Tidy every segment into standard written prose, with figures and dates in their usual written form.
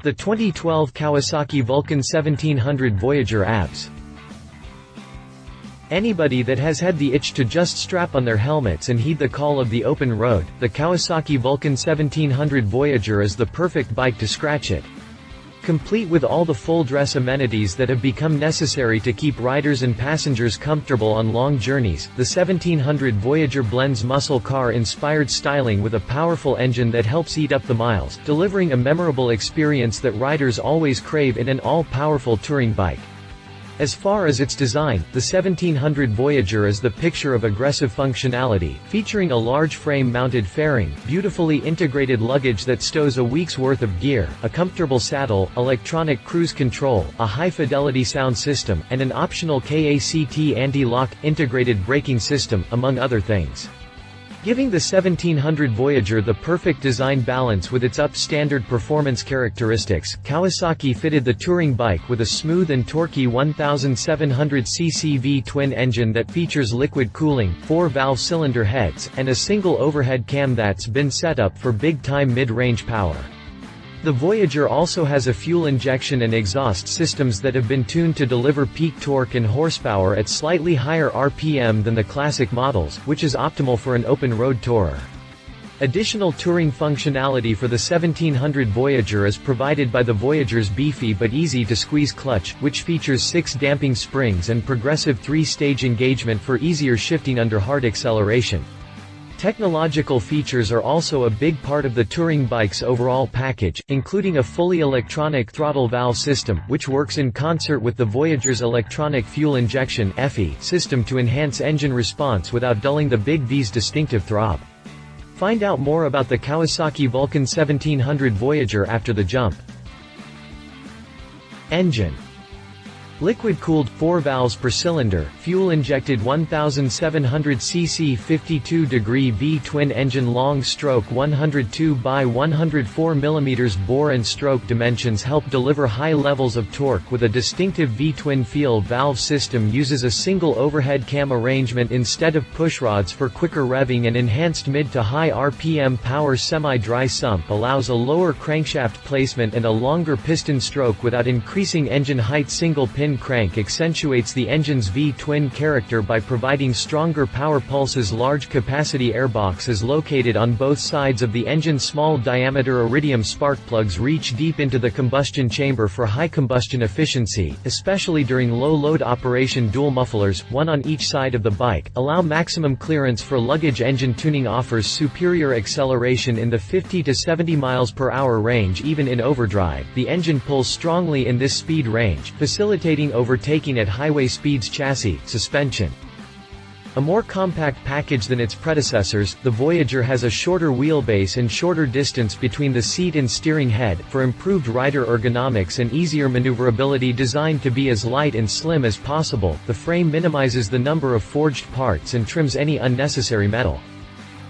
The 2012 Kawasaki Vulcan 1700 Voyager ABS. Anybody that has had the itch to just strap on their helmets and heed the call of the open road, the Kawasaki Vulcan 1700 Voyager is the perfect bike to scratch it. Complete with all the full-dress amenities that have become necessary to keep riders and passengers comfortable on long journeys, the 1700 Voyager blends muscle car-inspired styling with a powerful engine that helps eat up the miles, delivering a memorable experience that riders always crave in an all-powerful touring bike. As far as its design, the 1700 Voyager is the picture of aggressive functionality, featuring a large frame-mounted fairing, beautifully integrated luggage that stows a week's worth of gear, a comfortable saddle, electronic cruise control, a high-fidelity sound system, and an optional KACT anti-lock, integrated braking system, among other things. Giving the 1700 Voyager the perfect design balance with its up-standard performance characteristics, Kawasaki fitted the touring bike with a smooth and torquey 1700cc V-twin engine that features liquid cooling, 4-valve cylinder heads, and a single overhead cam that's been set up for big-time mid-range power. The Voyager also has a fuel injection and exhaust systems that have been tuned to deliver peak torque and horsepower at slightly higher RPM than the classic models, which is optimal for an open-road tourer. Additional touring functionality for the 1700 Voyager is provided by the Voyager's beefy but easy-to-squeeze clutch, which features 6 damping springs and progressive 3-stage engagement for easier shifting under hard acceleration. Technological features are also a big part of the touring bike's overall package, including a fully electronic throttle valve system, which works in concert with the Voyager's electronic fuel injection (EFI) system to enhance engine response without dulling the Big V's distinctive throb. Find out more about the Kawasaki Vulcan 1700 Voyager after the jump. Engine. Liquid-cooled, 4 valves per cylinder, fuel-injected 1700cc 52-degree V-twin engine. Long stroke 102 by 104 mm bore and stroke dimensions help deliver high levels of torque with a distinctive V-twin feel. Valve system uses a single overhead cam arrangement instead of pushrods for quicker revving, and enhanced mid to high RPM power. Semi-dry sump allows a lower crankshaft placement and a longer piston stroke without increasing engine height. Single-pin crank accentuates the engine's V-twin character by providing stronger power pulses. Large capacity airbox is located on both sides of the engine. Small diameter iridium spark plugs reach deep into the combustion chamber for high combustion efficiency, especially during low load operation. Dual mufflers, one on each side of the bike, allow maximum clearance for luggage. Engine tuning offers superior acceleration in the 50 to 70 miles per hour range even in overdrive. The engine pulls strongly in this speed range, facilitating overtaking at highway speeds. Chassis, suspension. A more compact package than its predecessors, the Voyager has a shorter wheelbase and shorter distance between the seat and steering head, for improved rider ergonomics and easier maneuverability. Designed to be as light and slim as possible, the frame minimizes the number of forged parts and trims any unnecessary metal.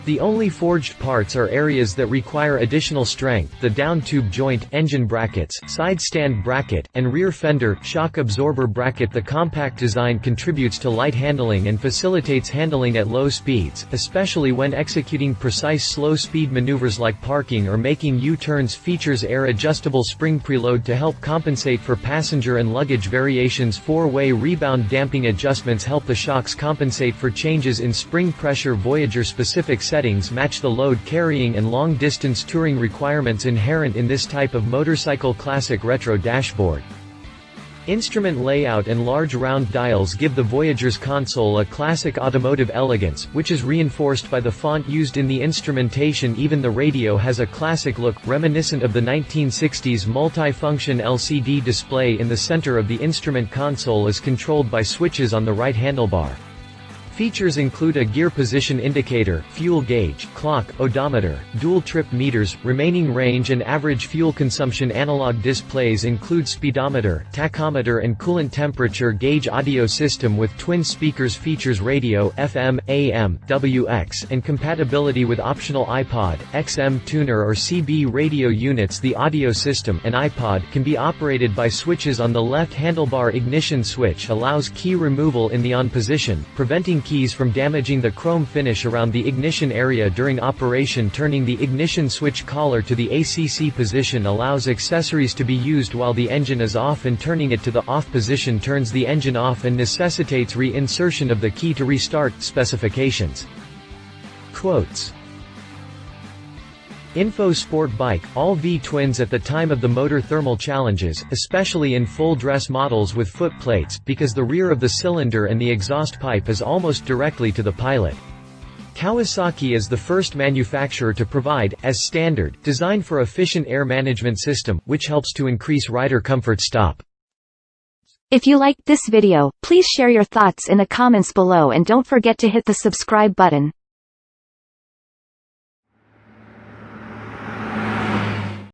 The only forged parts are areas that require additional strength: the down tube joint, engine brackets, side stand bracket, and rear fender shock absorber bracket. The compact design contributes to light handling and facilitates handling at low speeds, especially when executing precise slow-speed maneuvers like parking or making U-turns. Features air-adjustable spring preload to help compensate for passenger and luggage variations. 4-way rebound damping adjustments help the shocks compensate for changes in spring pressure. Voyager-specific settings match the load carrying and long-distance touring requirements inherent in this type of motorcycle. Classic retro dashboard. Instrument layout and large round dials give the Voyager's console a classic automotive elegance, which is reinforced by the font used in the instrumentation. Even the radio has a classic look, reminiscent of the 1960s. Multi-function LCD display in the center of the instrument console is controlled by switches on the right handlebar. Features include a gear position indicator, fuel gauge, clock, odometer, dual trip meters, remaining range and average fuel consumption. Analog displays include speedometer, tachometer and coolant temperature gauge. Audio system with twin speakers. Features radio, FM, AM, WX, and compatibility with optional iPod, XM tuner or CB radio units. The audio system, an iPod, can be operated by switches on the left handlebar. Ignition switch allows key removal in the on position, preventing keys from damaging the chrome finish around the ignition area during operation. Turning the ignition switch collar to the ACC position allows accessories to be used while the engine is off, and turning it to the off position turns the engine off and necessitates re-insertion of the key to restart. Specifications. Quotes. Info: Sport bike, all V-twins at the time of the motor thermal challenges, especially in full dress models with foot plates, because the rear of the cylinder and the exhaust pipe is almost directly to the pilot. Kawasaki is the first manufacturer to provide, as standard, design for efficient air management system, which helps to increase rider comfort. Stop. If you liked this video, please share your thoughts in the comments below and don't forget to hit the subscribe button.